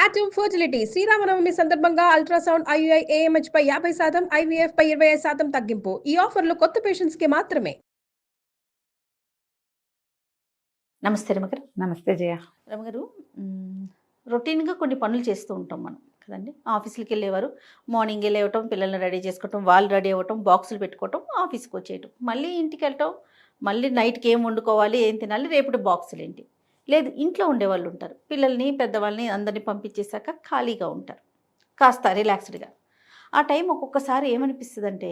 Atom fertility Sri Rama Navami సందర్భంగా ultrasound IUI AMH పై 50%, IVF పై 25% తగ్గింపు. ఈ ఆఫర్లు కొత్త పేషెంట్స్ కి మాత్రమే. నమస్తే రమగారు. నమస్తే జయ. రమగారు, రొటీన్గా కొన్ని పనులు చేస్తూ ఉంటాం మనం కదండి. ఆఫీసులకి వెళ్ళేవారు మార్నింగే లేవటం, పిల్లల్ని రెడీ చేసుకోవటం, వాళ్ళు రెడీ అవ్వటం, బాక్సులు పెట్టుకోవటం, ఆఫీస్కి వచ్చేయటం, మళ్ళీ ఇంటికి వెళ్ళటం, మళ్ళీ నైట్కి ఏం వండుకోవాలి, ఏం తినాలి, రేపటి బాక్సులు ఏంటి. లేదు, ఇంట్లో ఉండేవాళ్ళు ఉంటారు, పిల్లల్ని పెద్దవాళ్ళని అందరినీ పంపించేశాక ఖాళీగా ఉంటారు, కాస్త రిలాక్స్డ్గా. ఆ టైం ఒక్కొక్కసారి ఏమనిపిస్తుంది అంటే,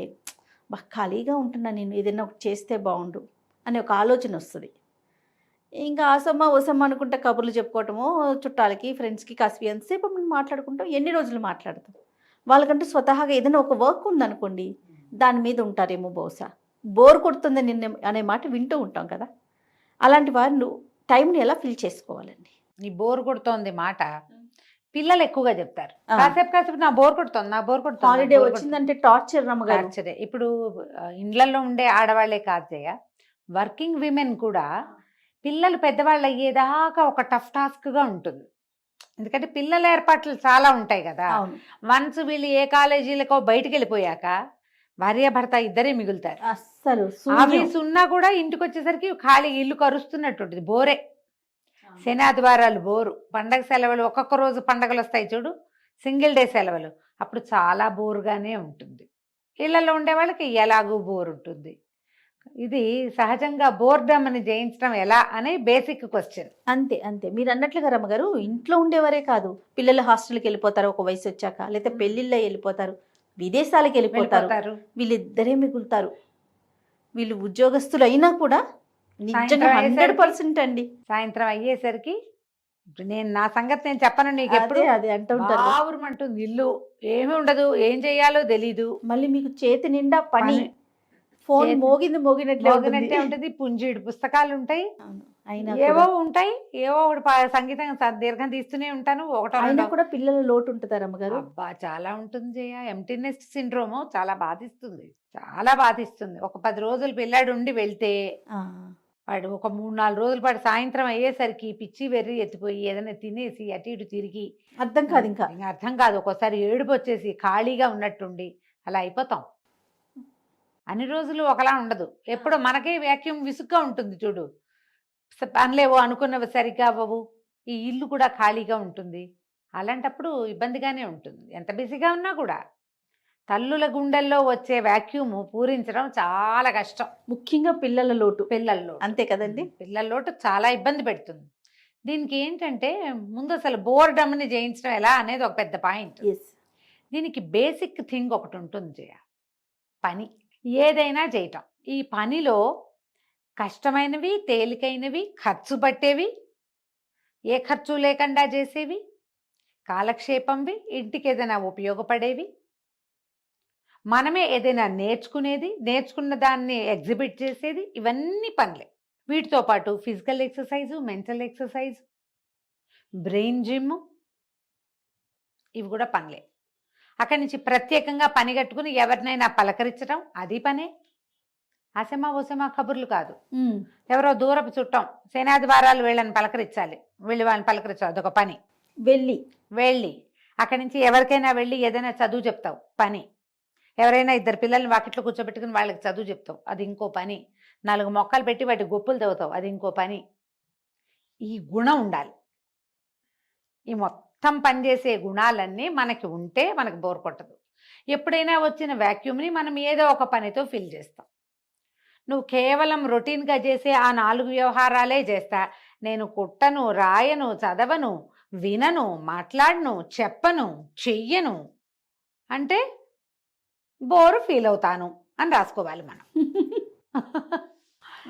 ఖాళీగా ఉంటున్నా, నేను ఏదైనా ఒకటి చేస్తే బాగుండు అనే ఒక ఆలోచన వస్తుంది. ఇంకా ఆసమ్మ ఓసమ్మ అనుకుంటే కబుర్లు చెప్పుకోవటము, చుట్టాలకి ఫ్రెండ్స్కి కాస్త ఎంతసేపు మనం మాట్లాడుకుంటాం, ఎన్ని రోజులు మాట్లాడతాం. వాళ్ళకంటూ స్వతహాగా ఏదైనా ఒక వర్క్ ఉందనుకోండి, దాని మీద ఉంటారేమో బహుశా. బోర్ కొడుతుంది నిన్న అనే మాట వింటూ ఉంటాం కదా. అలాంటి వారు టైంని ఎలా ఫిల్ చేసుకోవాలండి? ఈ బోర్ కొడుతోంది మాట పిల్లలు ఎక్కువగా చెప్తారు. కాసేపు నా బోర్ కొడుతుంది, హాలిడే వచ్చిందంటే టార్చర్ నమ్మగారు. టార్చరే. ఇప్పుడు ఇండ్లలో ఉండే ఆడవాళ్లే కాదు జయ, వర్కింగ్ విమెన్ కూడా పిల్లలు పెద్దవాళ్ళు అయ్యేదాకా ఒక టఫ్ టాస్క్గా ఉంటుంది. ఎందుకంటే పిల్లల ఏర్పాట్లు చాలా ఉంటాయి కదా. వన్స్ వీళ్ళు ఏ కాలేజీలకో బయటికి వెళ్ళిపోయాక భార్య భర్త ఇద్దరే మిగులుతారు. అస్సలు ఆఫీస్ ఉన్నా కూడా ఇంటికి వచ్చేసరికి ఖాళీ ఇల్లు కరుస్తున్నట్టుంటుంది. బోరే. శని ఆదివారాలు బోరు, పండగ సెలవులు ఒక్కొక్క రోజు పండగలు వస్తాయి చూడు, సింగిల్ డే సెలవులు, అప్పుడు చాలా బోరుగానే ఉంటుంది. ఇళ్లలో ఉండే వాళ్ళకి ఎలాగూ బోర్ ఉంటుంది. ఇది సహజంగా బోర్డమ్ అని జయించడం ఎలా అనే బేసిక్ క్వశ్చన్. అంతే అంతే మీరు అన్నట్లుగా రమ్మగారు, ఇంట్లో ఉండేవారే కాదు, పిల్లలు హాస్టల్కి వెళ్ళిపోతారు ఒక వయసు వచ్చాక, లేదా పెళ్ళిళ్ళ వెళ్ళిపోతారు, విదేశాలకు వెళ్ళిపోతారు, వీళ్ళిద్దరే మిగులుతారు. వీళ్ళు ఉద్యోగస్తులు అయినా కూడా నిజంగా 100% అండి. సాయంత్రం అయ్యేసరికి నేను నా సంగతి నేను చెప్పను నీకు, ఎప్పుడు అది అంటూ ఉంటారు, బావురుమంటుంది ఇల్లు, ఏమి ఉండదు, ఏం చేయాలో తెలీదు. మళ్ళీ మీకు చేతి నిండా పని, ఫోన్ మోగినట్లే ఉంటుంది, పుంజీడు పుస్తకాలు ఉంటాయి, ఏవో ఉంటాయి, ఏవో ఒకటి సంగీతం దీర్ఘం తీస్తూనే ఉంటాను. అయినా కూడా పిల్లల లోటు ఉంటుందా రమ్మగారు? అబ్బా చాలా ఉంటుంది జయ. ఎంప్టీనెస్ సిండ్రోమ్ చాలా బాధిస్తుంది, చాలా బాధిస్తుంది. ఒక 10 రోజులు పిల్లాడు ఉండి వెళ్తే వాడు ఒక 3-4 రోజుల పాటు సాయంత్రం అయ్యేసరికి పిచ్చి వెర్రి ఎత్తిపోయి ఏదైనా తినేసి అటు ఇటు తిరిగి అర్థం కాదు, ఇంకా అర్థం కాదు. ఒక్కోసారి ఏడుపు వచ్చేసి ఖాళీగా ఉన్నట్టుండి అలా అయిపోతాం. అన్ని రోజులు ఒకలా ఉండదు. ఎప్పుడో మనకే వ్యాక్యూమ్ విసుగ్గా ఉంటుంది చూడు, పనిలేవో అనుకున్నవి సరిగ్గా అవ్వవు, ఈ ఇల్లు కూడా ఖాళీగా ఉంటుంది. అలాంటప్పుడు ఇబ్బందిగానే ఉంటుంది. ఎంత బిజీగా ఉన్నా కూడా తల్లుల గుండెల్లో వచ్చే వ్యాక్యూమ్ పూరించడం చాలా కష్టం. ముఖ్యంగా పిల్లల లోటు. అంతే కదండి, పిల్లల లోటు చాలా ఇబ్బంది పెడుతుంది. దీనికి ఏంటంటే ముందు అసలు బోర్డమ్ని జయించడం ఎలా అనేది ఒక పెద్ద పాయింట్. దీనికి బేసిక్ థింగ్ ఒకటి ఉంటుంది జయ, పని ఏదైనా చేయటం. ఈ పనిలో కష్టమైనవి, తేలికైనవి, ఖర్చు పట్టేవి, ఏ ఖర్చు లేకుండా చేసేవి, కాలక్షేపంవి, ఇంటికి ఏదైనా ఉపయోగపడేవి, మనమే ఏదైనా నేర్చుకునేది, నేర్చుకున్న దాన్ని ఎగ్జిబిట్ చేసేది, ఇవన్నీ పనులే. వీటితో పాటు physical exercise, mental exercise, brain gym, ఇవి కూడా పనులే. అక్కడి నుంచి ప్రత్యేకంగా పని కట్టుకుని ఎవరినైనా పలకరించడం, అది పనే. అసమా ఓసమా కబుర్లు కాదు. ఎవరో దూరపు చుట్టం సేనాదివారాలు వీళ్ళని పలకరించాలి, వాళ్ళని పలకరించాలి, అదొక పని. వెళ్ళి అక్కడి నుంచి ఎవరికైనా వెళ్ళి ఏదైనా చదువు చెప్తావు, పని. ఎవరైనా 2 పిల్లల్ని వాకిట్లో కూర్చోబెట్టుకుని వాళ్ళకి చదువు చెప్తావు, అది ఇంకో పని. 4 మొక్కలు పెట్టి వాటి గొప్పులు తవ్వుతావు, అది ఇంకో పని. ఈ గుణం ఉండాలి. ఈ మొత్తం పనిచేసే గుణాలన్నీ మనకి ఉంటే మనకు బోర్ కొట్టదు. ఎప్పుడైనా వచ్చిన వ్యాక్యూమ్ని మనం ఏదో ఒక పనితో ఫిల్ చేస్తాం. నువ్వు కేవలం రొటీన్గా చేసే ఆ 4 వ్యవహారాలే చేస్తా, నేను కుట్టను, రాయను, చదవను, వినను, మాట్లాడను, చెప్పను, చెయ్యను అంటే బోరు ఫీల్ అవుతాను అని రాసుకోవాలి మనం.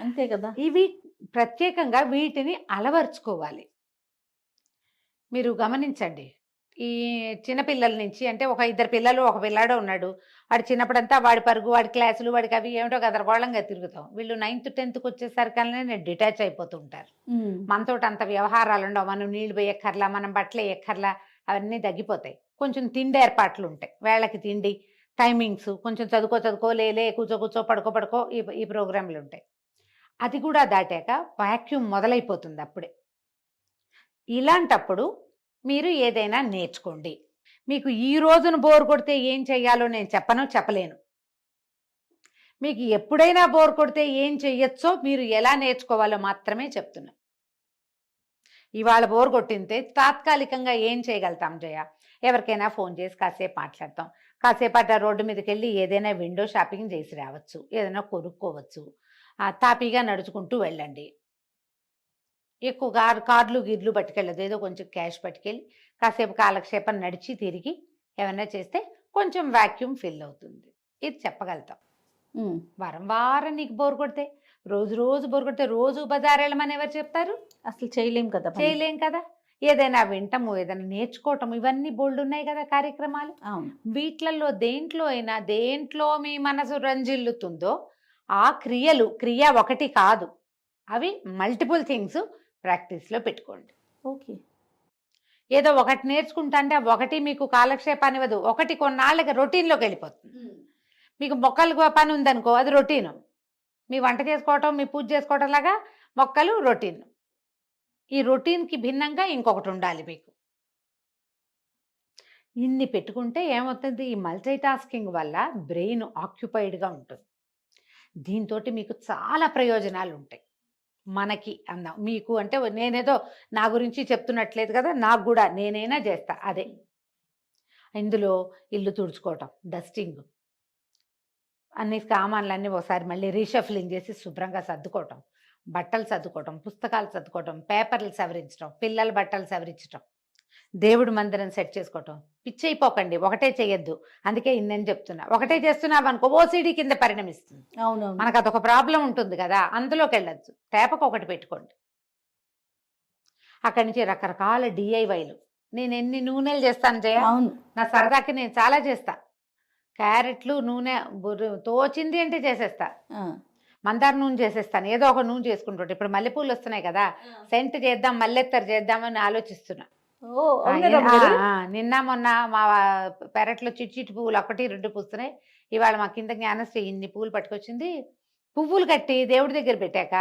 అంతే కదా. ఇవి ప్రత్యేకంగా వీటిని అలవర్చుకోవాలి. మీరు గమనించండి, ఈ చిన్నపిల్లల నుంచి, అంటే ఒక 2 పిల్లలు ఒక పిల్లాడో ఉన్నాడు, వాడు చిన్నప్పుడంతా వాడి పరుగు, వాడి క్లాసులు, వాడికి అవి ఏమిటో గదరగోళంగా తిరుగుతాం. వీళ్ళు 9th 10th వచ్చేసరికల్నే డిటాచ్ అయిపోతూ ఉంటారు. మనతో అంత వ్యవహారాలు ఉండవు, మనం నీళ్ళు పోయక్కర్లా, మనం బట్టలు వేయక్కర్లా, అవన్నీ తగ్గిపోతాయి. కొంచెం తిండి ఏర్పాట్లు ఉంటాయి, వేళకి తిండి, టైమింగ్స్, కొంచెం చదువుకో లేలే, కూర్చో పడుకో ఈ ప్రోగ్రాంలు ఉంటాయి. అది కూడా దాటాక వాక్యూమ్ మొదలైపోతుంది అప్పుడే. ఇలాంటప్పుడు మీరు ఏదైనా నేర్చుకోండి. మీకు ఈ రోజున బోర్ కొడితే ఏం చెయ్యాలో నేను చెప్పలేను. మీకు ఎప్పుడైనా బోర్ కొడితే ఏం చెయ్యొచ్చో మీరు ఎలా నేర్చుకోవాలో మాత్రమే చెప్తున్నా. ఇవాళ బోర్ కొట్టింటే తాత్కాలికంగా ఏం చేయగలుగుతాం జయ? ఎవరికైనా ఫోన్ చేసి కాసేపు మాట్లాడతాం, కాసేపు అట్లా రోడ్డు మీదకి వెళ్ళి ఏదైనా విండో షాపింగ్ చేసి రావచ్చు, ఏదైనా కొనుక్కోవచ్చు, తాపీగా నడుచుకుంటూ వెళ్ళండి. ఎక్కువ కార్లు గిర్లు పట్టుకెళ్ళదు, ఏదో కొంచెం క్యాష్ పట్టుకెళ్ళి కాసేపు కాలక్షేపం నడిచి తిరిగి ఏమైనా చేస్తే కొంచెం వాక్యూమ్ ఫిల్ అవుతుంది. ఇది చెప్పగలుగుతాం. వారం నీకు బోర్ కొడితే, రోజు బోర్ కొడితే రోజు బజార్ వెళ్ళమని ఎవరు చెప్తారు? అసలు చేయలేం కదా. చేయలేం కదా. ఏదైనా వింటము, ఏదైనా నేర్చుకోవటం, ఇవన్నీ బోల్డ్ ఉన్నాయి కదా కార్యక్రమాలు. వీటిలలో దేంట్లో మీ మనసు రంజిల్లుతుందో ఆ క్రియ ఒకటి కాదు, అవి మల్టిపుల్ థింగ్స్ ప్రాక్టీస్లో పెట్టుకోండి. ఓకే. ఏదో ఒకటి నేర్చుకుంటా అంటే ఒకటి మీకు కాలక్షేపాన్ని ఇవ్వదు, ఒకటి కొన్నాళ్ళకి రొటీన్లోకి వెళ్ళిపోతుంది. మీకు మొక్కలు పని ఉందనుకో, అది రొటీను. మీ వంట చేసుకోవటం, మీ పూజ చేసుకోవటం లాగా మొక్కలు రొటీన్. ఈ రొటీన్కి భిన్నంగా ఇంకొకటి ఉండాలి మీకు. ఇన్ని పెట్టుకుంటే ఏమవుతుంది, ఈ మల్టీ టాస్కింగ్ వల్ల బ్రెయిన్ ఆక్యుపైడ్గా ఉంటుంది. దీంతో మీకు చాలా ప్రయోజనాలు ఉంటాయి. మనకి అందాం, మీకు అంటే నేనేదో నా గురించి చెప్తున్నట్లేదు కదా, నాకు కూడా నేనైనా చేస్తా అదే. ఇందులో ఇల్లు తుడుచుకోవటం, డస్టింగ్, అన్ని సామాన్లన్నీ ఒకసారి మళ్ళీ రీషఫ్లింగ్ చేసి శుభ్రంగా సర్దుకోవటం, బట్టలు సర్దుకోవటం, పుస్తకాలు సర్దుకోవటం, పేపర్లు సవరించడం, పిల్లల బట్టలు సవరించడం, దేవుడి మందిరం సెట్ చేసుకోవటం. పిచ్చైపోకండి, ఒకటే చేయొద్దు. అందుకే ఇన్నని చెప్తున్నా. ఒకటే చేస్తున్నావు అనుకో ఓసిడి కింద పరిణమిస్తుంది. అవునవును, మనకు అదొక ప్రాబ్లం ఉంటుంది కదా, అందులోకి వెళ్ళొద్దు. తేపకు ఒకటి పెట్టుకోండి. అక్కడి నుంచి రకరకాల డిఐవైలు. నేను ఎన్ని నూనెలు చేస్తాను జయ, నా సరదాకి నేను చాలా చేస్తా. క్యారెట్లు నూనె తోచింది అంటే చేసేస్తా. మందార నూనె చేసేస్తాను, ఏదో ఒక నూనె చేసుకుంటుంటే. ఇప్పుడు మల్లెపూలు వస్తున్నాయి కదా, సెంట్ చేద్దాం, మల్లెత్తరు చేద్దామని ఆలోచిస్తున్నా. నిన్న మొన్న మా పెరట్లో చిట్టి పువ్వులు 1-2 పూస్తున్నాయి. ఇవాళ మా కింద జ్ఞానశ్రీ ఇన్ని పువ్వులు పట్టుకొచ్చింది. పువ్వులు కట్టి దేవుడి దగ్గర పెట్టాక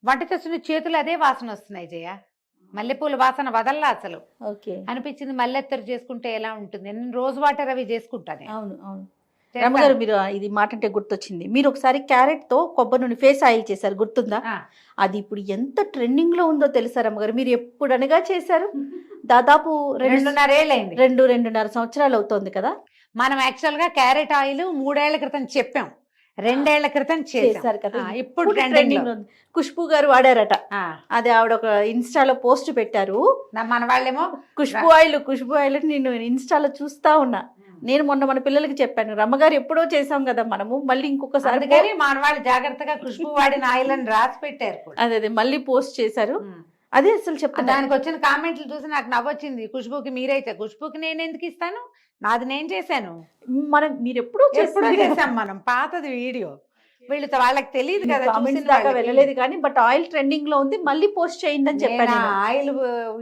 వంట చేస్తున్న చేతులు అదే వాసన వస్తున్నాయి జయ. మల్లెపూల వాసన వదల్లా అసలు. అనిపించింది మల్లెత్తరు చేసుకుంటే ఎలా ఉంటుంది. నేను రోజు వాటర్ అవి చేసుకుంటాను. అవును అవును రమ్మగారు, మీరు ఇది మాట అంటే గుర్తొచ్చింది. మీరు ఒకసారి క్యారెట్ తో కొబ్బరి నూనె ఫేస్ ఆయిల్ చేశారు, గుర్తుందా? అది ఇప్పుడు ఎంత ట్రెండింగ్ లో ఉందో తెలుసా రమ్మగారు? మీరు ఎప్పుడు అనగా చేశారు? దాదాపు 2.5 సంవత్సరాలు అవుతోంది కదా. మనం యాక్చువల్ గా క్యారెట్ ఆయిల్ 3 ఏళ్ల క్రితం చెప్పాం, 2 ఏళ్ల క్రితం చేశారు కదా. ఇప్పుడు ట్రెండింగ్. ఖుష్బూ గారు వాడారట, అది ఆవిడ ఒక ఇన్స్టాలో పోస్ట్ పెట్టారు. మన వాళ్ళేమో ఖుష్బూ ఆయిల్ నేను ఇన్స్టాలో చూస్తా ఉన్నా. నేను మొన్న మన పిల్లలకి చెప్పాను, రమ్మగారు ఎప్పుడో చేసాం కదా మనము, మళ్ళీ ఇంకొకసారి మన వాళ్ళు జాగ్రత్తగా ఖుష్బూ వాడిన ఆయిల్ అని రాసి పెట్టారు. అదే మళ్ళీ పోస్ట్ చేశారు. అదే అసలు చెప్తాను, దానికి వచ్చిన కామెంట్లు చూసి నాకు నవ్వొచ్చింది. ఖుష్బూకి మీరైతే, ఖుష్బూకి నేను ఎందుకు ఇస్తాను, నాది నేను చేశాను. మీరు ఎప్పుడో చేసాం మనం, పాతది వీడియో. వీళ్ళతో వాళ్ళకి తెలియదు కదా, వెళ్ళలేదు కానీ బట్ ఆయిల్ ట్రెండింగ్ లో ఉంది, మళ్ళీ పోస్ట్ చేయండి అని చెప్పాను. ఆయిల్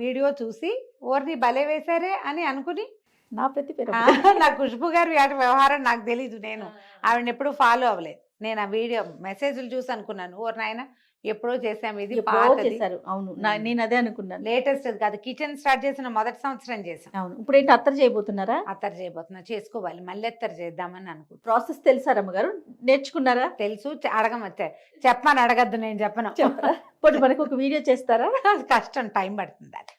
వీడియో చూసి ఓర్ని భలే వేశారే అని అనుకుని నా ప్రతి పేరు నా ఖుష్బూ గారి వ్యవహారం నాకు తెలీదు, నేను ఆవిడని ఎప్పుడు ఫాలో అవ్వలేదు. నేను ఆ వీడియో మెసేజ్లు చూసి అనుకున్నాను, ఓర్ నాయన ఎప్పుడో చేసాము, ఇది చేశారు. అవును, నేను అదే అనుకున్నాను. లేటెస్ట్ కాదు, కిచెన్ స్టార్ట్ చేసిన మొదటి సంవత్సరం చేసాం. అవును, ఇప్పుడు ఏంటి అత్తరు చేయబోతున్నారా? అత్తరు చేయబోతున్నా, చేసుకోవాలి, మళ్ళీ అత్తరు చేద్దామని అనుకుంటున్నా. ప్రాసెస్ తెలుసా రమ్మగారు? నేర్చుకున్నారా? తెలుసు, అడగమచ్చా, చెప్పమని అడగద్దు, నేను చెప్పను. ఇప్పుడు మనకు ఒక వీడియో చేస్తారా? కష్టం, టైం పడుతుంది, అది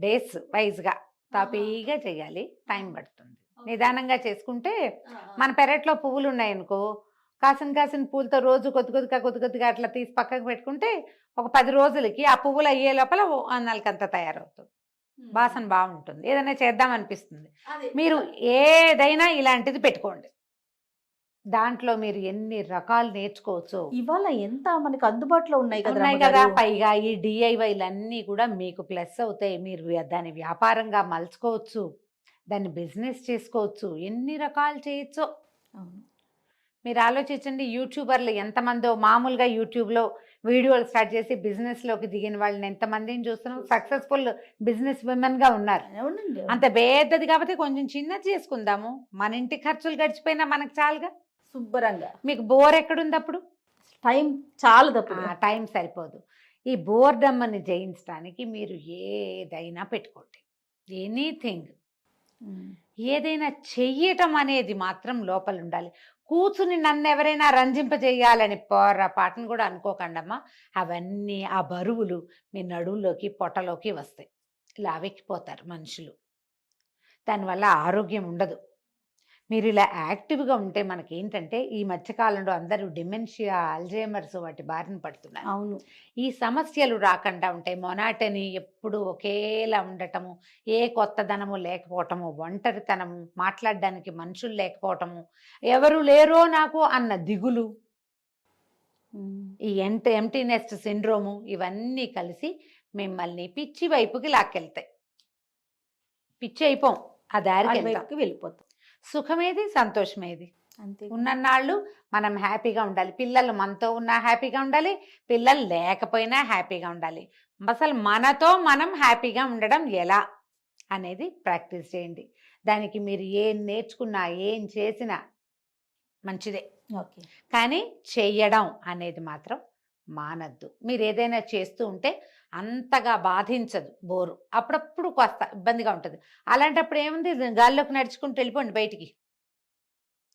డేస్ వైజ్ గా తాపీగా చేయాలి, టైం పడుతుంది. నిదానంగా చేసుకుంటే, మన పెరట్లో పువ్వులు ఉన్నాయనుకో, కాసిన పూలతో రోజు కొద్దిగా అట్లా తీసి పక్కకు పెట్టుకుంటే ఒక 10 రోజులకి ఆ పువ్వులు అయ్యే లోపల అన్నాలకంతా తయారవుతుంది, వాసన బాగుంటుంది, ఏదైనా చేద్దాం అనిపిస్తుంది. మీరు ఏదైనా ఇలాంటిది పెట్టుకోండి, దాంట్లో మీరు ఎన్ని రకాలు నేర్చుకోవచ్చు. ఇవాళ ఎంత మనకు అందుబాటులో ఉన్నాయి కదా. పైగా ఈ డిఐవైలన్నీ కూడా మీకు ప్లస్ అవుతాయి. మీరు దాన్ని వ్యాపారంగా మలుచుకోవచ్చు, దాన్ని బిజినెస్ చేసుకోవచ్చు, ఎన్ని రకాలు చేయొచ్చు. మీరు ఆలోచించండి, యూట్యూబర్లు ఎంతమందో, మామూలుగా యూట్యూబ్లో వీడియోలు స్టార్ట్ చేసి బిజినెస్లోకి దిగిన వాళ్ళని ఎంతమందిని చూస్తున్నాం. సక్సెస్ఫుల్ బిజినెస్ విమెన్గా ఉన్నారు. అంత పెద్దది కాబట్టి కొంచెం చిన్నది చేసుకుందాము, మన ఇంటి ఖర్చులు గడిచిపోయినా మనకు చాలుగా, శుభ్రంగా. మీకు బోర్ ఎక్కడుంది అప్పుడు? టైం చాలదు, టైం సరిపోదు. ఈ బోర్డమ్మని జయించడానికి మీరు ఏదైనా పెట్టుకోండి. ఎనీథింగ్ ఏదైనా చెయ్యటం అనేది మాత్రం లోపల ఉండాలి. కూర్చుని నన్ను ఎవరైనా రంజింపజేయాలని పొరపాటును కూడా అనుకోకండమ్మా. అవన్నీ ఆ బరువులు మీ నడువులోకి పొట్టలోకి వస్తాయి, లావెక్కిపోతారు మనుషులు. దానివల్ల ఆరోగ్యం ఉండదు. మీరు ఇలా యాక్టివ్గా ఉంటే మనకి ఏంటంటే ఈ మధ్యకాలంలో అందరూ డిమెన్షియా, అల్జైమర్స్ వాటి బారిన పడుతున్నారు. అవును. ఈ సమస్యలు రాకుండా ఉంటాయి. మొనాటని ఎప్పుడు ఒకేలా ఉండటము, ఏ కొత్తదనము లేకపోవటము, ఒంటరితనము, మాట్లాడడానికి మనుషులు లేకపోవటము, ఎవరు లేరో నాకు అన్న దిగులు, ఈ ఎంటీనెస్ట్ సిండ్రోము, ఇవన్నీ కలిసి మిమ్మల్ని పిచ్చి వైపుకి లాక్కెళ్తాయి. పిచ్చి అయిపోం, ఆ దారికి వెళ్తాం. వెళ్ళిపోతాం. సుఖమేది, సంతోషమేది. అంతే. ఉన్నన్నాళ్ళు మనం హ్యాపీగా ఉండాలి. పిల్లలు మనతో ఉన్నా హ్యాపీగా ఉండాలి, పిల్లలు లేకపోయినా హ్యాపీగా ఉండాలి. అసలు మనతో మనం హ్యాపీగా ఉండడం ఎలా అనేది ప్రాక్టీస్ చేయండి. దానికి మీరు ఏం నేర్చుకున్నా, ఏం చేసినా మంచిదే. ఓకే. కానీ చెయ్యడం అనేది మాత్రం మానద్దు. మీరు ఏదైనా చేస్తూ ఉంటే అంతగా బాధించదు, బోరు. అప్పుడప్పుడు కాస్త ఇబ్బందిగా ఉంటుంది. అలాంటప్పుడు ఏముంది, గాల్లోకి నడుచుకుంటూ వెళ్ళిపోండి,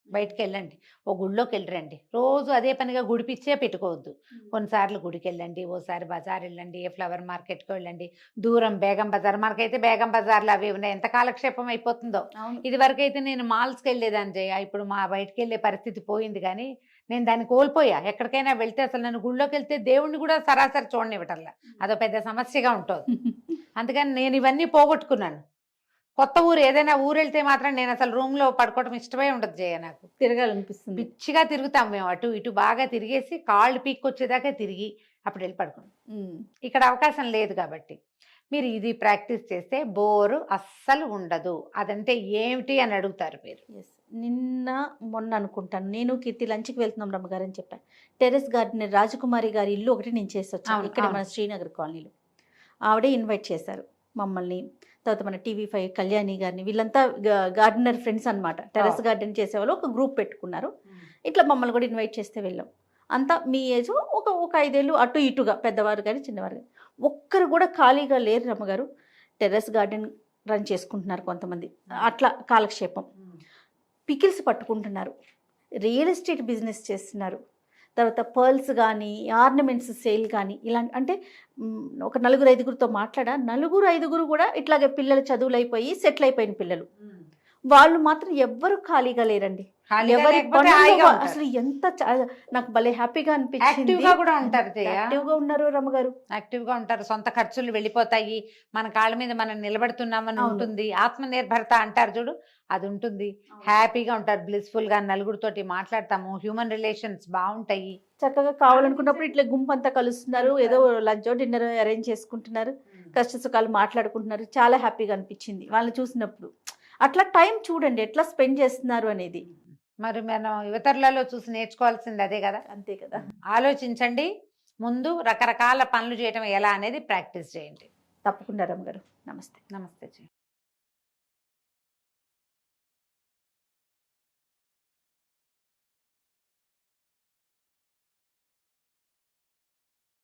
బయటికి వెళ్ళండి. ఓ గుడిలోకి వెళ్ళరండి. రోజు అదే పనిగా గుడి పిచ్చే పెట్టుకోవద్దు. కొన్నిసార్లు గుడికి వెళ్ళండి, ఓసారి బజార్ వెళ్ళండి, ఫ్లవర్ మార్కెట్కి వెళ్ళండి. దూరం బేగం బజార్, మనకైతే బేగం బజార్లు అవి ఉన్నాయి, ఎంత కాలక్షేపం అయిపోతుందో. ఇది వరకు అయితే నేను మాల్స్కి వెళ్ళేదాన్ని జయ, ఇప్పుడు మా బయటికి వెళ్ళే పరిస్థితి పోయింది. కానీ నేను దాన్ని కోల్పోయా. ఎక్కడికైనా వెళ్తే అసలు నన్ను గుళ్ళోకి వెళ్తే దేవుణ్ణి కూడా సరాసరి చూడనివ్వటల్లా, అదో పెద్ద సమస్యగా ఉంటుంది. అందుకని నేను ఇవన్నీ పోగొట్టుకున్నాను. కొత్త ఊరు, ఏదైనా ఊరు వెళ్తే మాత్రం నేను అసలు రూమ్లో పడుకోవడం ఇష్టమే ఉండదు జయ. నాకు తిరగాలనిపిస్తుంది. పిచ్చిగా తిరుగుతాం మేము, అటు ఇటు బాగా తిరిగేసి కాళ్ళు పీక్కొచ్చేదాకా తిరిగి అప్పుడు వెళ్ళి పడుకున్నాం. ఇక్కడ అవకాశం లేదు కాబట్టి మీరు ఇది ప్రాక్టీస్ చేస్తే బోరు అస్సలు ఉండదు. అదంటే ఏమిటి అని అడుగుతారు మీరు. నిన్న మొన్న అనుకుంటాను, నేను కీర్తి లంచ్కి వెళ్తున్నాం రమ్మగారు అని చెప్పాను. టెర్రస్ గార్డెనర్ రాజకుమారి గారి ఇల్లు ఒకటి నేను చేసి వచ్చాను, ఇక్కడ మన శ్రీనగర్ కాలనీలో. ఆవిడే ఇన్వైట్ చేశారు మమ్మల్ని, తర్వాత మన TV5 కళ్యాణి గారిని, వీళ్ళంతా గార్డెనర్ ఫ్రెండ్స్ అనమాట. టెర్రస్ గార్డెన్ చేసేవాళ్ళు ఒక గ్రూప్ పెట్టుకున్నారు. ఇట్లా మమ్మల్ని కూడా ఇన్వైట్ చేస్తే వెళ్ళాం. అంతా మీ ఏజ్, ఒక 5 ఏళ్ళు అటు ఇటుగా, పెద్దవారు కానీ చిన్నవారు కానీ. ఒక్కరు కూడా ఖాళీగా లేరు రమ్మగారు. టెర్రస్ గార్డెన్ రన్ చేసుకుంటున్నారు కొంతమంది, అట్లా కాలక్షేపం. పికిల్స్ పట్టుకుంటున్నారు, రియల్ ఎస్టేట్ బిజినెస్ చేస్తున్నారు, తర్వాత పర్ల్స్ కానీ ఆర్నమెంట్స్ సేల్ కానీ ఇలాంటి. అంటే ఒక 4-5గురితో మాట్లాడా, 4-5 కూడా ఇట్లాగే పిల్లలు చదువులు అయిపోయి సెటిల్ అయిపోయిన పిల్లలు. వాళ్ళు మాత్రం ఎవ్వరు ఖాళీగా లేరండి. ఎవరి అసలు ఎంత నాకు భలే హ్యాపీగా అనిపించింది. యాక్టివ్గా కూడా ఉంటారు, యాక్టివ్గా ఉన్నారు రమ్మగారు. యాక్టివ్గా ఉంటారు. సొంత ఖర్చులు వెళ్ళిపోతాయి, మన కాళ్ళ మీద మనం నిలబడుతున్నామని ఉంటుంది. ఆత్మనిర్భరత అంటారు చూడు, అది ఉంటుంది. హ్యాపీగా ఉంటారు, బ్లిస్ఫుల్గా. నలుగురితోటి మాట్లాడతాము, హ్యూమన్ రిలేషన్స్ బాగుంటాయి. చక్కగా కావాలనుకున్నప్పుడు ఇట్లా గుంపు అంతా కలుస్తున్నారు, ఏదో లంచ్ డిన్నర్ అరేంజ్ చేసుకుంటున్నారు, కష్ట సుఖాలు మాట్లాడుకుంటున్నారు. చాలా హ్యాపీగా అనిపించింది వాళ్ళని చూసినప్పుడు. అట్లా టైం చూడండి ఎట్లా స్పెండ్ చేస్తున్నారు అనేది. మరి మనం యువతరులలో చూసి నేర్చుకోవాల్సింది అదే కదా. అంతే కదా. ఆలోచించండి, ముందు రకరకాల పనులు చేయటం ఎలా అనేది ప్రాక్టీస్ చేయండి. తప్పకుండా రమ్మగారు. నమస్తే. నమస్తే.